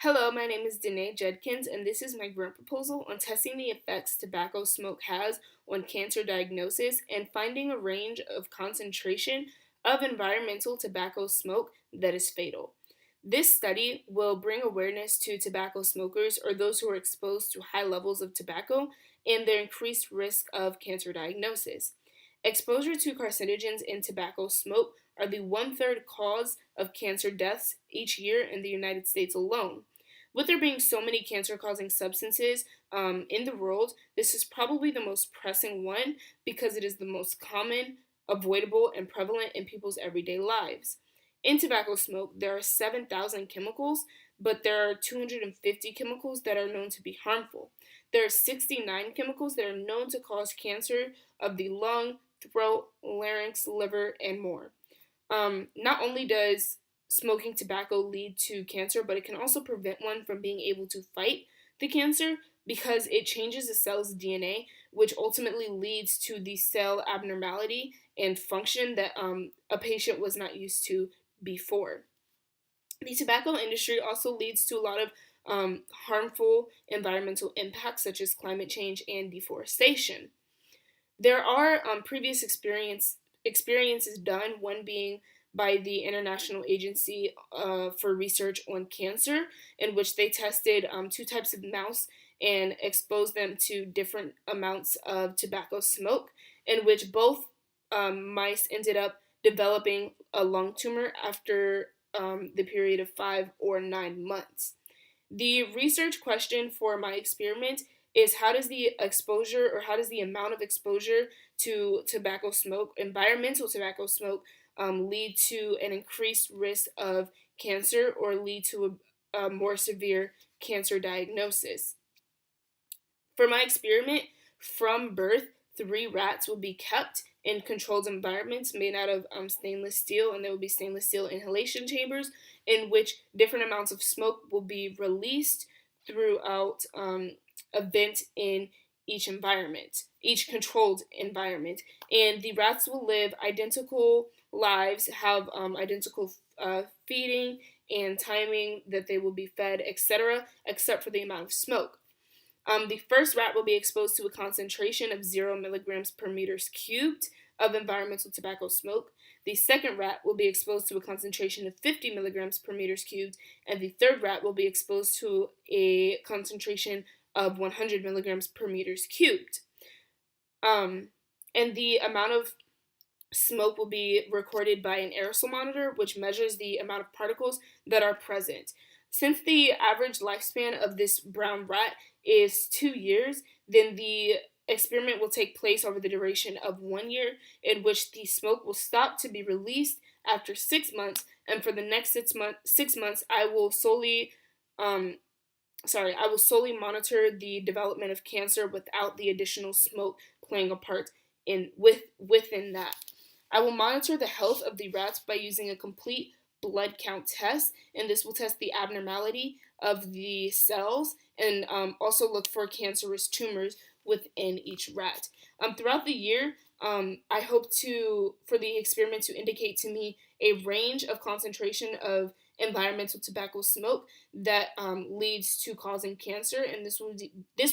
Hello, my name is Dene Judkins, and this is my grant proposal on testing the effects tobacco smoke has on cancer diagnosis and finding a range of concentration of environmental tobacco smoke that is fatal. This study will bring awareness to tobacco smokers or those who are exposed to high levels of tobacco and their increased risk of cancer diagnosis. Exposure to carcinogens in tobacco smoke are the one-third cause of cancer deaths each year in the United States alone. With there being so many cancer-causing substances in the world, this is probably the most pressing one because it is the most common, avoidable, and prevalent in people's everyday lives. In tobacco smoke, there are 7,000 chemicals, but there are 250 chemicals that are known to be harmful. There are 69 chemicals that are known to cause cancer of the lung, throat, larynx, liver, and more. Not only does smoking tobacco lead to cancer, but it can also prevent one from being able to fight the cancer because it changes the cell's DNA, which ultimately leads to the cell abnormality and function that a patient was not used to before. The tobacco industry also leads to a lot of harmful environmental impacts such as climate change and deforestation. There are previous experiences done, one being by the International Agency for Research on Cancer, in which they tested two types of mouse and exposed them to different amounts of tobacco smoke, in which both mice ended up developing a lung tumor after the period of 5 or 9 months. The research question for my experiment is how does the exposure or how does the amount of exposure to tobacco smoke, environmental tobacco smoke, lead to an increased risk of cancer or lead to a more severe cancer diagnosis. For my experiment, from birth, 3 rats will be kept in controlled environments made out of stainless steel, and there will be stainless steel inhalation chambers in which different amounts of smoke will be released throughout a vent in each environment, each controlled environment. And the rats will live identical lives, have identical feeding and timing that they will be fed, etc., except for the amount of smoke. The first rat will be exposed to a concentration of 0 milligrams per meters cubed of environmental tobacco smoke. The second rat will be exposed to a concentration of 50 milligrams per meters cubed, and the third rat will be exposed to a concentration of 100 milligrams per meters cubed. And the amount of smoke will be recorded by an aerosol monitor, which measures the amount of particles that are present. Since the average lifespan of this brown rat is 2 years, then the experiment will take place over the duration of 1 year, in which the smoke will stop to be released after 6 months, and for the next 6 months, I will solely monitor the development of cancer without the additional smoke playing a part within that. I will monitor the health of the rats by using a complete blood count test, and this will test the abnormality of the cells and also look for cancerous tumors within each rat. Throughout the year, I hope for the experiment to indicate to me a range of concentration of environmental tobacco smoke that leads to causing cancer, and this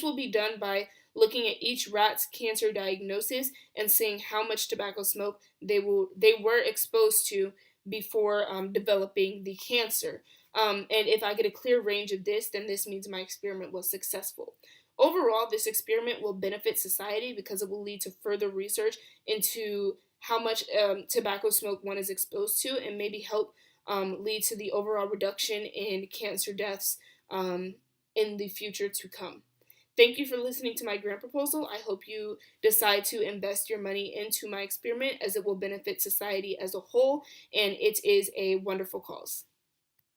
will be done by looking at each rat's cancer diagnosis and seeing how much tobacco smoke they were exposed to before developing the cancer. And if I get a clear range of this, then this means my experiment was successful. Overall, this experiment will benefit society because it will lead to further research into how much tobacco smoke one is exposed to and maybe help lead to the overall reduction in cancer deaths in the future to come. Thank you for listening to my grant proposal. I hope you decide to invest your money into my experiment as it will benefit society as a whole, and it is a wonderful cause.